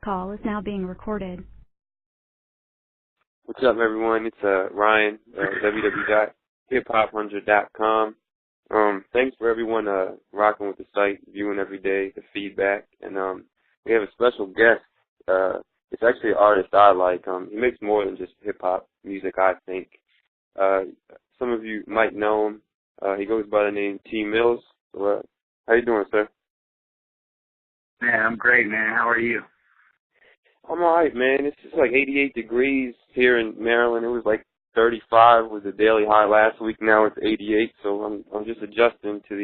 call is now being recorded. What's up, everyone? It's Ryan, www.hiphop100.com. Thanks for everyone rocking with the site, viewing every day, the feedback, and we have a special guest. It's actually an artist I like. He makes more than just hip-hop music, I think. Some of you might know him. He goes by the name T. Mills. So, how you doing, sir? Man, I'm great, man. How are you? I'm all right, man. It's just like 88 degrees here in Maryland. It was like 35 was the daily high last week. Now it's 88, so I'm just adjusting to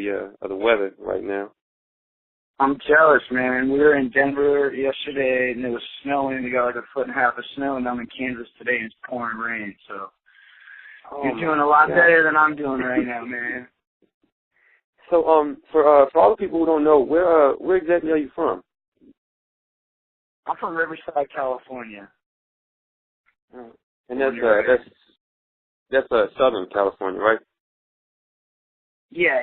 the weather right now. I'm jealous, man. We were in Denver yesterday, and it was snowing. We got like 1.5 feet of snow, and I'm in Kansas today, and it's pouring rain. So you're doing a lot better than I'm doing right now, man. So for all the people who don't know, where exactly are you from? I'm from Riverside, California. And that's Southern California, right? Yeah.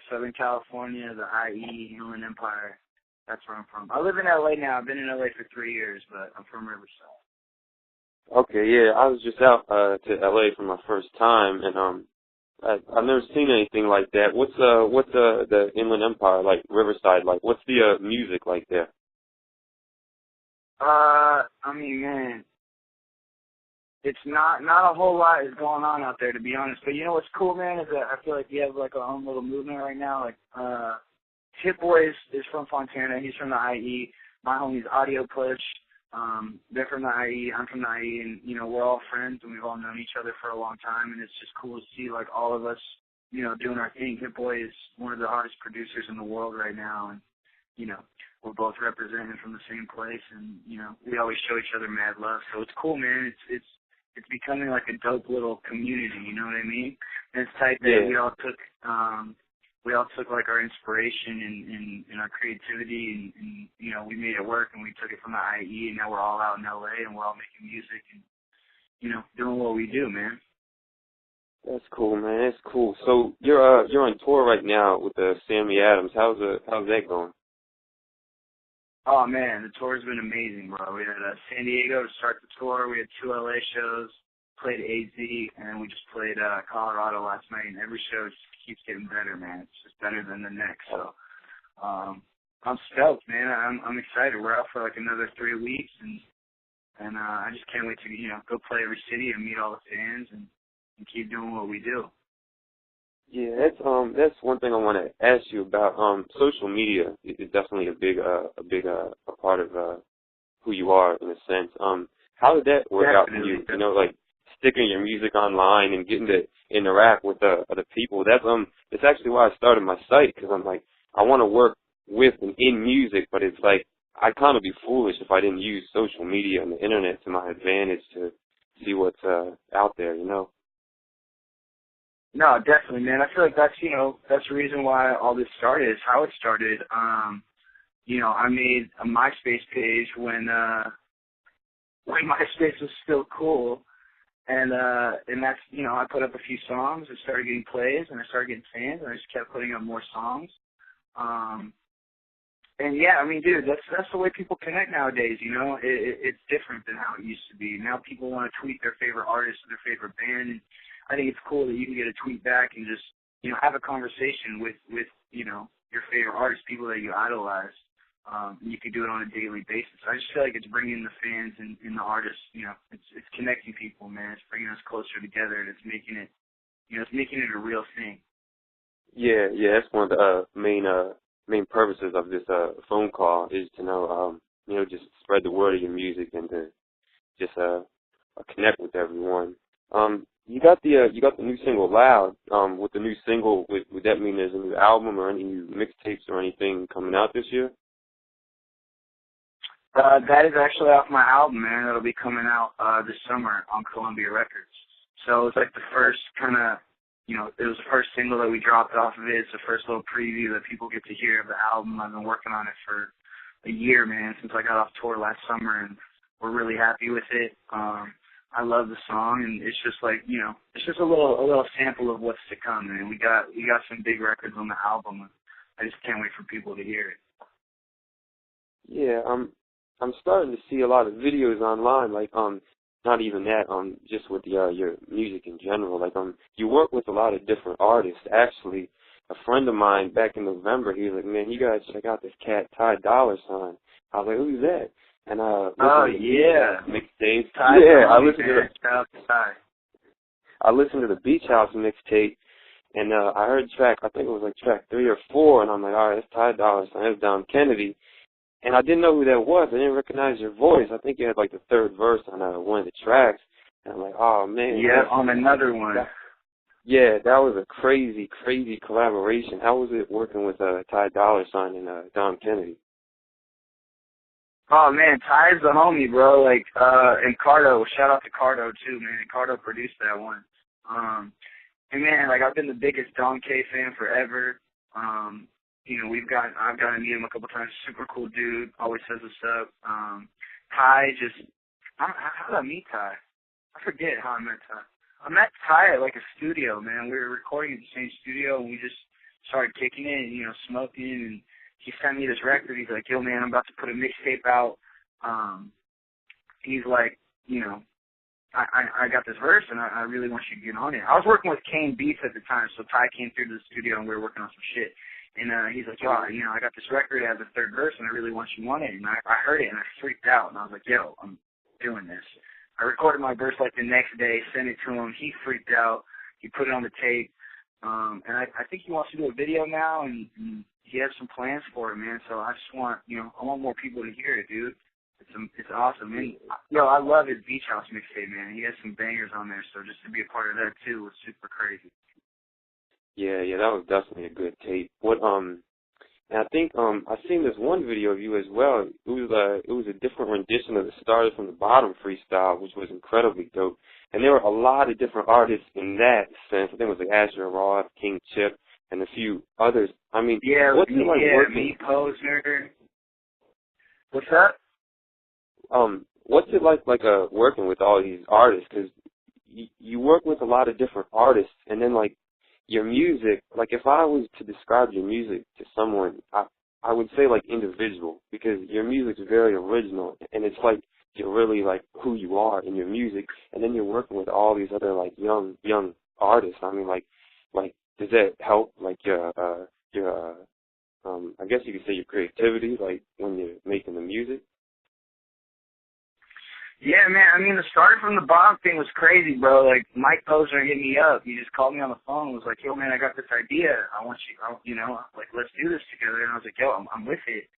Southern California, the IE, Inland Empire. That's where I'm from. I live in LA now. I've been in LA for 3 years, but I'm from Riverside. Okay, yeah. I was just out to LA for my first time, and I've never seen anything like that. What's the Inland Empire like? Riverside like? What's the music like there? I mean, man, it's not a whole lot is going on out there, to be honest. But you know what's cool, man, is that I feel like we have like our own little movement right now. Like, Hit Boy is from Fontana. He's from the IE. My homie's Audio Push. They're from the IE. I'm from the IE, and you know we're all friends, and we've all known each other for a long time. And it's just cool to see like all of us, you know, doing our thing. Hit Boy is one of the hardest producers in the world right now, and you know, we're both representing from the same place, and you know, we always show each other mad love. So it's cool, man. It's becoming like a dope little community. You know what I mean? And it's tight that we all took like our inspiration and our creativity, and you know, we made it work, and we took it from the IE, and now we're all out in LA, and we're all making music, and you know, doing what we do, man. That's cool, man. That's cool. So you're on tour right now with Sammy Adams. How's that going? Oh, man, the tour's been amazing, bro. We had San Diego to start the tour. We had 2 LA shows, played AZ, and we just played Colorado last night. And every show just keeps getting better, man. It's just better than the next. So I'm stoked, man. I'm excited. We're out for like another 3 weeks, and I just can't wait to, you know, go play every city and meet all the fans and keep doing what we do. Yeah, that's one thing I want to ask you about. Social media is definitely a big part of who you are in a sense. How did that work out for you? You know, like sticking your music online and getting to interact with other people. It's actually why I started my site, because I'm like, I want to work with and in music, but it's like I'd kind of be foolish if I didn't use social media and the internet to my advantage to see what's out there. You know. No, definitely, man. I feel like that's the reason why all this started, is how it started. You know, I made a MySpace page when MySpace was still cool, and that's, you know, I put up a few songs, I started getting plays, and I started getting fans, and I just kept putting up more songs. And yeah, I mean, dude, that's the way people connect nowadays, you know. It's different than how it used to be. Now people want to tweet their favorite artist or their favorite band, and I think it's cool that you can get a tweet back and just, you know, have a conversation with you know, your favorite artists, people that you idolize. You can do it on a daily basis. I just feel like it's bringing the fans and the artists, you know, it's connecting people, man. It's bringing us closer together, and it's making it, you know, it's making it a real thing. Yeah, that's one of the main purposes of this phone call, is to know, you know, just spread the word of your music and to just connect with everyone. You got the new single Loud. With the new single, would that mean there's a new album or any new mixtapes or anything coming out this year? That is actually off my album, man. It'll be coming out this summer on Columbia Records. So it's like the first kind of, you know, it was the first single that we dropped off of it. It's the first little preview that people get to hear of the album. I've been working on it for a year, man, since I got off tour last summer, and we're really happy with it. I love the song, and it's just like, you know, it's just a little sample of what's to come, man. We got some big records on the album. I just can't wait for people to hear it. Yeah, I'm starting to see a lot of videos online, like not even that, just with your music in general. Like you work with a lot of different artists. Actually, a friend of mine back in November, he was like, "Man, you gotta check out this cat Ty Dolla sign." I was like, "Who's that?" And mixtape. Yeah, I listened to the Beach House mixtape, and I heard track. I think it was like track 3 or 4, and I'm like, "All right, that's Ty Dolla sign. That's Don Kennedy." And I didn't know who that was. I didn't recognize your voice. I think you had like the 3rd verse on one of the tracks. And I'm like, oh, man. Yeah, on another one. Yeah, that was a crazy, crazy collaboration. How was it working with Ty Dolla sign and Don Kennedy? Oh, man, Ty's the homie, bro. Like, and Cardo, shout out to Cardo, too, man. Cardo produced that one. And, man, like, I've been the biggest Don K fan forever. You know, I've gotten to meet him a couple times. Super cool dude. Always says what's up. Ty how did I meet Ty? I forget how I met Ty. I met Ty at like a studio, man. We were recording at the same studio, and we just started kicking it and, you know, smoking. And he sent me this record. He's like, yo, man, I'm about to put a mixtape out. He's like, you know, I got this verse, and I really want you to get on it. I was working with Kane Beats at the time, so Ty came through to the studio, and we were working on some shit. And he's like, yo, you know, I got this record, it has a 3rd verse, and I really want you on it. And I heard it, and I freaked out. And I was like, yo, I'm doing this. I recorded my verse like the next day, sent it to him. He freaked out. He put it on the tape. And I think he wants to do a video now, and he has some plans for it, man. So I just want, you know, I want more people to hear it, dude. It's awesome. And, yo, I love his Beach House mixtape, man. He has some bangers on there, so just to be a part of that, too, was super crazy. Yeah, that was definitely a good tape. And I think I seen this one video of you as well. It was a different rendition of the Started from the Bottom freestyle, which was incredibly dope. And there were a lot of different artists in that sense. I think it was like Asher Roth, King Chip, and a few others. I mean, what's it like working? Me, Posner. What's up? What's it like working with all these artists? Because you work with a lot of different artists, and then like your music, like if I was to describe your music to someone, I would say like individual, because your music's very original, and it's like you're really like who you are in your music, and then you're working with all these other like young artists. I mean, like does that help like your I guess you could say your creativity, like when you're making the music? Yeah, man, I mean, the Started from the Bottom thing was crazy, bro. Like, Mike Posner hit me up. He just called me on the phone and was like, yo, man, I got this idea. I want you, you know, like, let's do this together. And I was like, yo, I'm with it.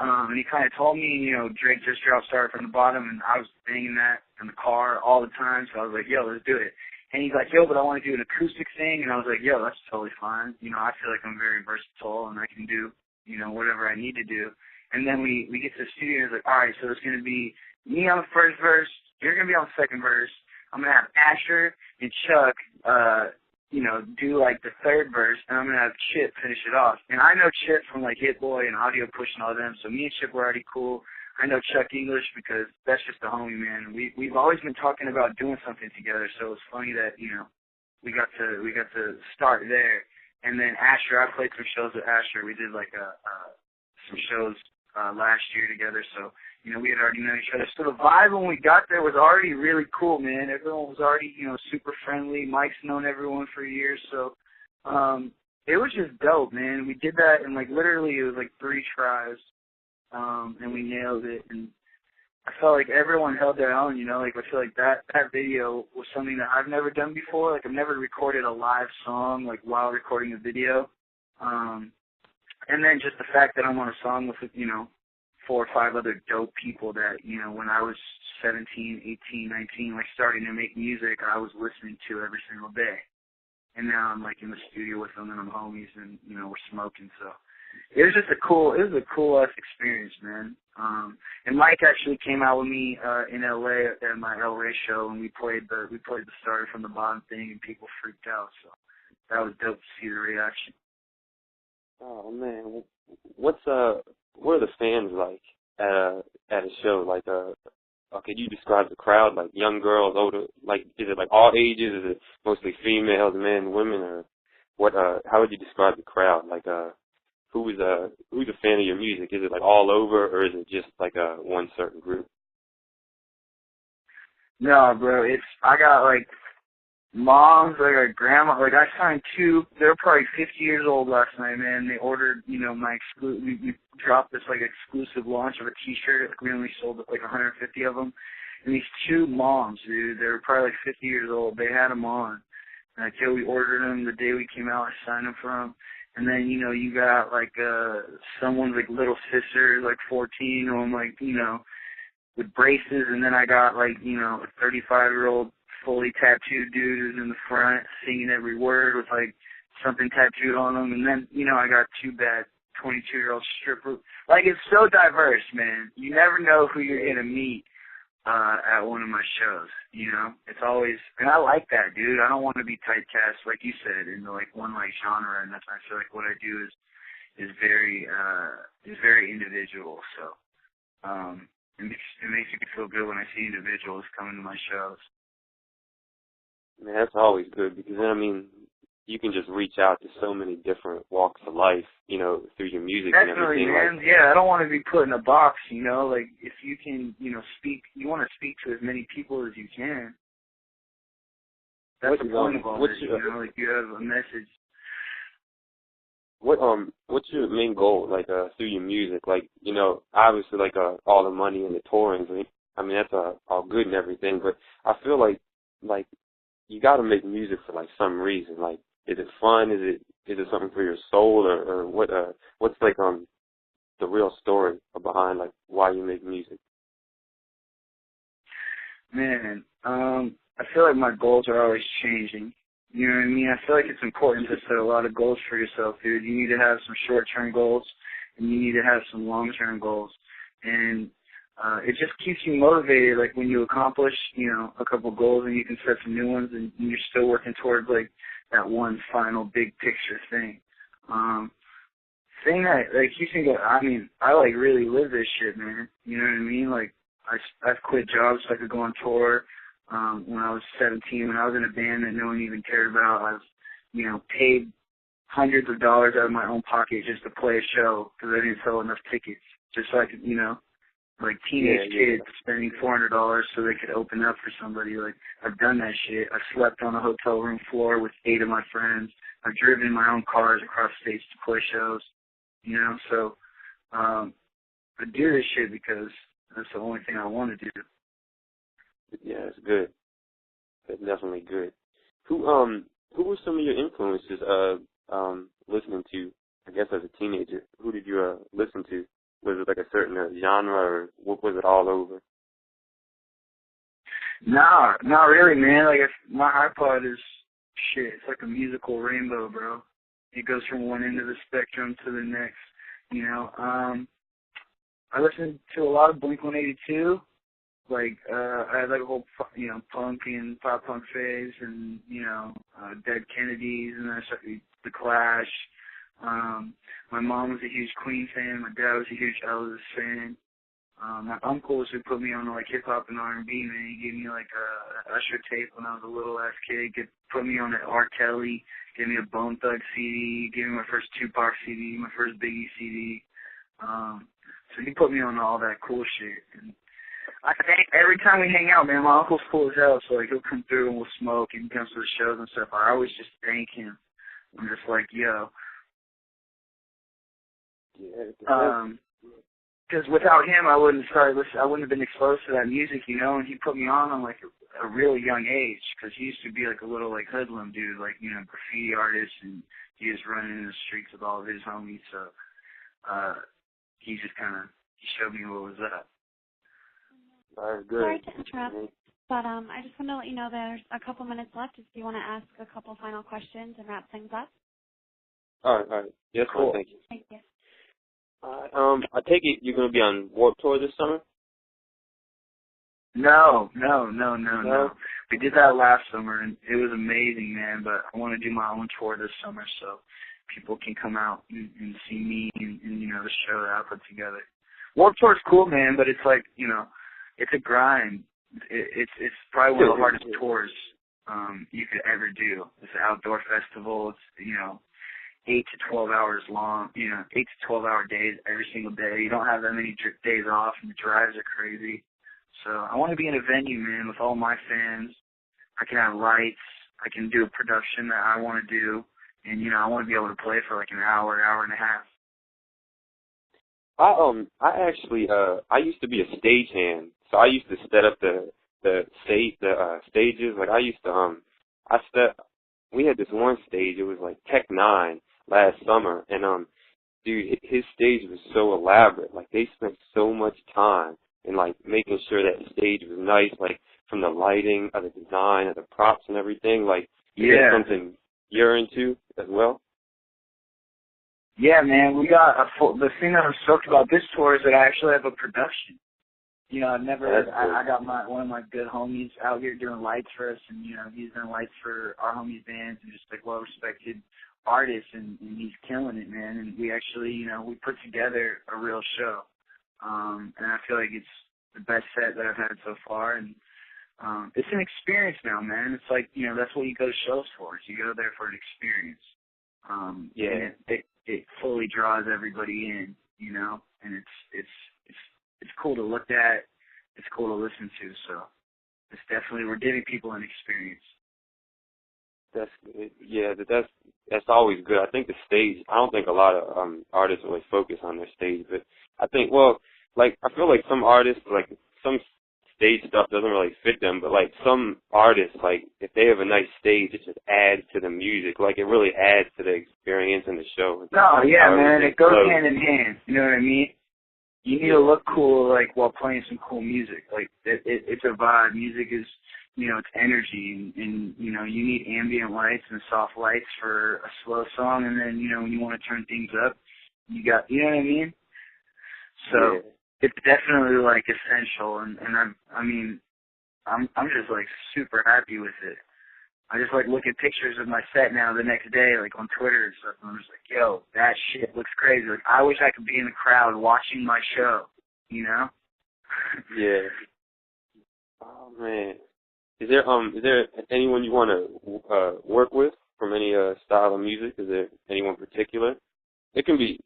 And he kind of told me, you know, Drake just dropped Started from the Bottom, and I was banging that in the car all the time. So I was like, yo, let's do it. And he's like, yo, but I want to do an acoustic thing. And I was like, yo, that's totally fine. You know, I feel like I'm very versatile, and I can do, you know, whatever I need to do. And then we get to the studio, and it's like, all right, so it's going to be me on the 1st verse, you're going to be on the 2nd verse. I'm going to have Asher and Chuck, you know, do like the 3rd verse, and I'm going to have Chip finish it off. And I know Chip from like Hit Boy and Audio Push and all them, so me and Chip were already cool. I know Chuck English because that's just a homie, man. We've always been talking about doing something together, so it's funny that, you know, we got to start there. And then Asher, I played some shows with Asher. We did like some shows last year together, so you know, we had already known each other. So the vibe when we got there was already really cool, man. Everyone was already, you know, super friendly. Mike's known everyone for years, so it was just dope, man. We did that in like literally it was like 3 tries, and we nailed it. And I felt like everyone held their own, you know. Like I feel like that video was something that I've never done before. Like I've never recorded a live song like while recording a video. And then just the fact that I'm on a song with, you know, 4 or 5 other dope people that, you know, when I was 17, 18, 19, like starting to make music, I was listening to every single day. And now I'm like in the studio with them and I'm homies and, you know, we're smoking. So it was just a cool ass experience, man. And Mike actually came out with me in LA at my LA show, and we played the Started from the Bottom thing, and people freaked out. So that was dope to see the reaction. Oh man, what are the fans like at a show? Like, could you describe the crowd? Like young girls, older? Like, is it like all ages? Is it mostly females, men, women, or what? How would you describe the crowd? Like, who's a fan of your music? Is it like all over, or is it just like a one certain group? No, bro, I got like moms, I got grandma, like I signed two, they're probably 50 years old last night, man. They ordered, my we dropped this like exclusive launch of a t-shirt, like we only sold like 150 of them. And these two moms, dude, they were probably like 50 years old, they had them on. And like, we ordered them the day we came out, I signed them for them. And then, you got like, someone's like little sister, like 14, who I'm like, with braces, and then I got like, a 35-year-old fully tattooed dude who's in the front singing every word with like something tattooed on him, and then, I got two bad 22-year-old stripper. Like, it's so diverse, man. You never know who you're gonna meet at one of my shows, It's always, and I like that, dude. I don't want to be typecast, like you said, into like one like genre, and that's why I feel like what I do is very individual. So it makes me feel good when I see individuals coming to my shows. Man, that's always good, because then, I mean, you can just reach out to so many different walks of life, through your music and everything. Man. Like, yeah, I don't want to be put in a box, like if you can, speak, you want to speak to as many people as you can. That's the point of all this, like you have a message. What's your main goal, like, through your music? Like, obviously, like, all the money and the touring, I mean, that's all good and everything, but I feel like you got to make music for like some reason. Like, is it fun? Is it something for your soul, or what? What's like the real story behind like why you make music? Man, I feel like my goals are always changing. You know what I mean? I feel like it's important to set a lot of goals for yourself, dude. You need to have some short-term goals, and you need to have some long-term goals, and it just keeps you motivated, like when you accomplish, a couple goals and you can set some new ones and you're still working towards like that one final big picture thing. Thing that, like, you think, I mean, I like really live this shit, man. You know what I mean? Like, I've quit jobs so I could go on tour. When I was 17, when I was in a band that no one even cared about, I was, paid hundreds of dollars out of my own pocket just to play a show because I didn't sell enough tickets. Just so I could, like teenage kids spending $400 so they could open up for somebody. Like, I've done that shit. I've slept on a hotel room floor with 8 of my friends. I've driven in my own cars across states to play shows, So I do this shit because that's the only thing I want to do. Yeah, it's good. That's definitely good. Who were some of your influences listening to, I guess, as a teenager? Who did you listen to? Was it like a certain genre, or was it all over? Nah, not really, man. Like, my iPod is shit. It's like a musical rainbow, bro. It goes from one end of the spectrum to the next. I listened to a lot of Blink-182. Like, I had like a whole, punk and pop punk phase, and Dead Kennedys, and then I started The Clash. My mom was a huge Queen fan. My dad was a huge Elvis fan. My uncle was who put me on like hip hop and R&B. Man, he gave me like a Usher tape when I was a little ass kid. Put me on an R. Kelly. Gave me a Bone Thug CD. Gave me my first Tupac CD. My first Biggie CD. So he put me on all that cool shit. And I think every time we hang out, man, my uncle's cool as hell. So like he'll come through and we'll smoke, and he comes to the shows and stuff. I always just thank him. I'm just like, yo. Because without him, I wouldn't have been exposed to that music, and he put me on like a really young age, because he used to be like a little like hoodlum dude, like, graffiti artist, and he was running in the streets with all of his homies, so he just he showed me what was up. Very good. Sorry to interrupt, but I just want to let you know there's a couple minutes left if you want to ask a couple final questions and wrap things up. All right. Yes, cool. Thank you. Thank you. I take it you're going to be on Warped Tour this summer? No. We did that last summer, and it was amazing, man, but I want to do my own tour this summer so people can come out and see me and the show that I put together. Warped Tour's cool, man, but it's like, it's a grind. It's probably one of the hardest tours you could ever do. It's an outdoor festival. It's, 8 to 12 hours long, 8 to 12 hour days every single day. You don't have that many days off, and the drives are crazy. So I want to be in a venue, man, with all my fans. I can have lights. I can do a production that I want to do. And, I want to be able to play for like an hour, hour and a half. I actually, I used to be a stagehand. So I used to set up the stages. Like I used to, we had this one stage, it was like Tech 9 last summer. And, dude, his stage was so elaborate. Like they spent so much time in like making sure that the stage was nice, like from the lighting, of the design, of the props and everything. Like, is that something you're into as well? Yeah, man, we got the thing that I'm stoked about this tour is that I actually have a production. I got one of my good homies out here doing lights for us, and, he's done lights for our homies' bands and just like well-respected artists, and he's killing it, man. And we actually, we put together a real show. And I feel like it's the best set that I've had so far, and it's an experience now, man. It's like, that's what you go to shows for. Is you go there for an experience. And it fully draws everybody in, and it's cool to look at. It's cool to listen to. So it's definitely, we're giving people an experience. That's always good. I think the stage, I don't think a lot of artists really focus on their stage, but I think, I feel like some artists, like some stage stuff doesn't really fit them, but like some artists, like if they have a nice stage, it just adds to the music. Like it really adds to the experience and the show. No, yeah, man, it goes hand in hand. You know what I mean? You need to look cool, like, while playing some cool music. Like, it's a vibe. Music is, it's energy, and you need ambient lights and soft lights for a slow song, and then, when you want to turn things up, you know what I mean? So, it's definitely, like, essential, and I'm just, like, super happy with it. I just, like, look at pictures of my set now the next day, like, on Twitter and stuff, and I'm just like, yo, that shit looks crazy. Like, I wish I could be in the crowd watching my show, Yeah. Oh, man. Is there anyone you want to work with from any style of music? Is there anyone particular? It can be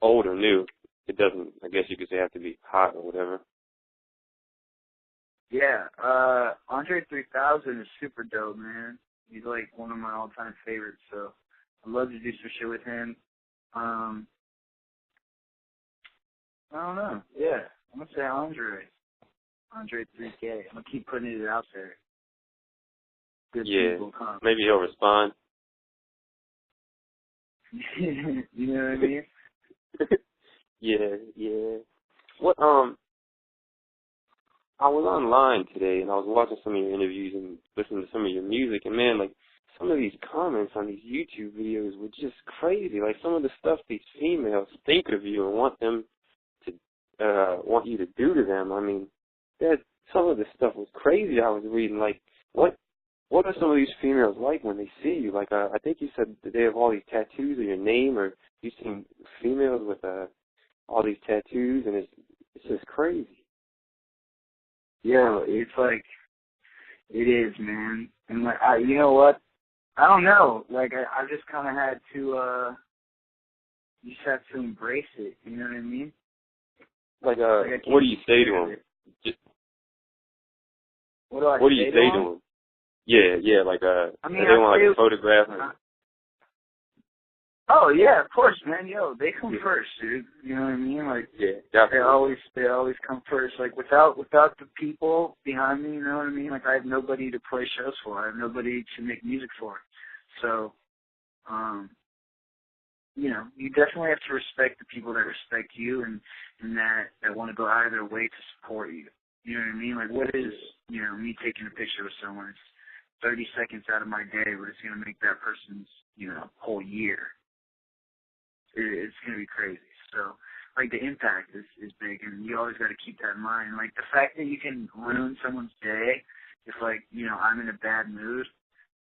old or new. It doesn't, I guess you could say, have to be hot or whatever. Yeah, Andre 3000 is super dope, man. He's like one of my all-time favorites, so I'd love to do some shit with him. I don't know. Yeah, I'm going to say Andre 3K. I'm going to keep putting it out there. Good people come. Maybe he'll respond. You know what I mean? Yeah. What, I was online today, and I was watching some of your interviews and listening to some of your music, and man, like, some of these comments on these YouTube videos were just crazy. Like, some of the stuff these females think of you and want you to do to them. I mean, some of the stuff was crazy I was reading. Like, what are some of these females like when they see you? Like, I think you said that they have all these tattoos of your name, or you've seen females with all these tattoos, and it's just crazy. Yeah, it's like, it is, man. And like, you know what? I don't know. Like, I just kind of had to, you just have to embrace it. You know what I mean? Like, what do you say to them? What do I say to them? Yeah, like, I mean, they want like a photograph. Oh yeah, of course, man. Yo, they come first, dude. You know what I mean? Like, definitely. They always come first. Like, without the people behind me, you know what I mean? Like, I have nobody to play shows for. I have nobody to make music for. So, you definitely have to respect the people that respect you and that want to go out of their way to support you. You know what I mean? Like, what is, me taking a picture with someone? It's 30 seconds out of my day, but it's going to make that person's, whole year. It's going to be crazy. So, like, the impact is big, and you always got to keep that in mind. Like, the fact that you can ruin someone's day if, like, I'm in a bad mood,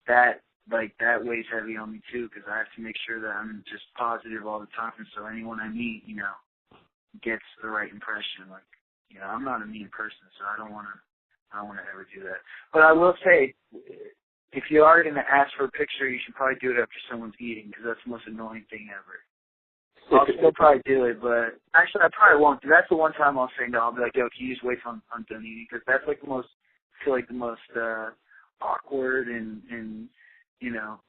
that weighs heavy on me, too, because I have to make sure that I'm just positive all the time, so anyone I meet, gets the right impression. Like, I'm not a mean person, so I don't want to ever do that. But I will say, if you are going to ask for a picture, you should probably do it after someone's eating, because that's the most annoying thing ever. I'll still probably do it, but actually I probably won't. That's the one time I'll say no. I'll be like, yo, can you just wait till I'm done eating? Because that's like the most, I feel like the most awkward and you know,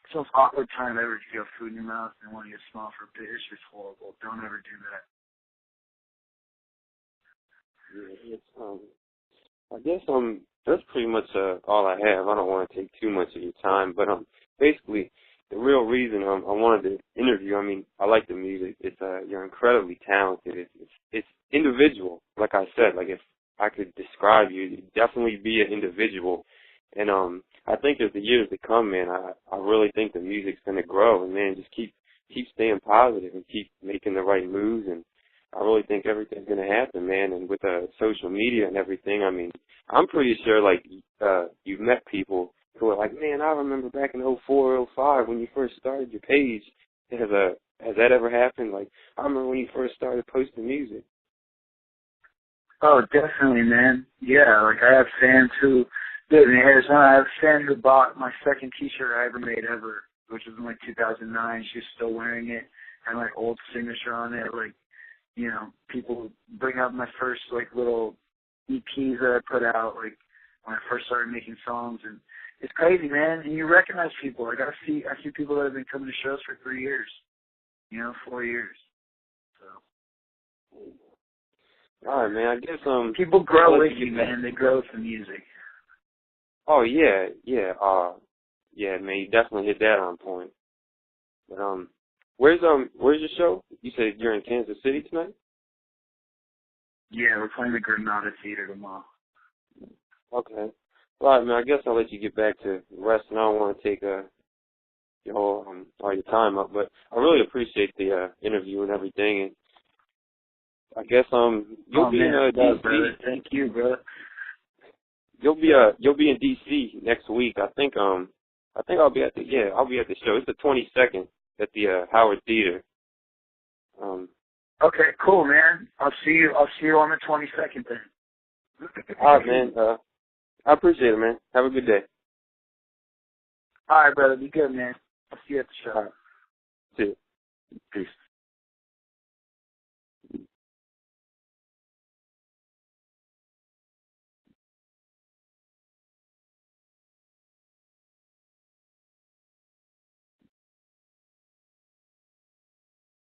it's the most awkward time ever to get food in your mouth and want to get small for a bit. It's just horrible. Don't ever do that. Yeah, I guess that's pretty much all I have. I don't want to take too much of your time, but basically the real reason I wanted to interview. I mean, I like the music. It's you're incredibly talented. It's individual. Like I said, like if I could describe you, you'd definitely be an individual. And I think as the years to come, man, I really think the music's gonna grow, and man, just keep staying positive and keep making the right moves, and I really think everything's gonna happen, man. And with social media and everything, I mean, I'm pretty sure like you've met people who are like, man, I remember back in 04, 05 when you first started your page. Has that ever happened? Like, I remember when you first started posting music. Oh, definitely, man. Yeah, like I have fans who live in Arizona. I have a fan who bought my second T-shirt I ever made ever, which was in like 2009. She was still wearing it, had my old signature on it. Like, you know, people bring up my first like little EPs that I put out, like when I first started making songs, and it's crazy, man. And you recognize people. Like I see people that have been coming to shows for 3 years, you know, 4 years. So. All right, man. I guess people grow with you, man. They grow with the music. Oh yeah, yeah, man. You definitely hit that on point. But where's your show? You said you're in Kansas City tonight? Yeah, we're playing the Granada Theater tomorrow. Okay. All right, man. I guess I'll let you get back to rest, and I don't want to take all your time up, but I really appreciate the interview and everything, and I guess you'll be in DC. Brother. Thank you, brother. You'll be in DC next week. I think I'll be at the show. It's the 22nd at the Howard Theater. Okay, cool, man. I'll see you on the 22nd then. All right, man. I appreciate it, man. Have a good day. All right, brother. Be good, man. I'll see you at the show. All right. See you. Peace.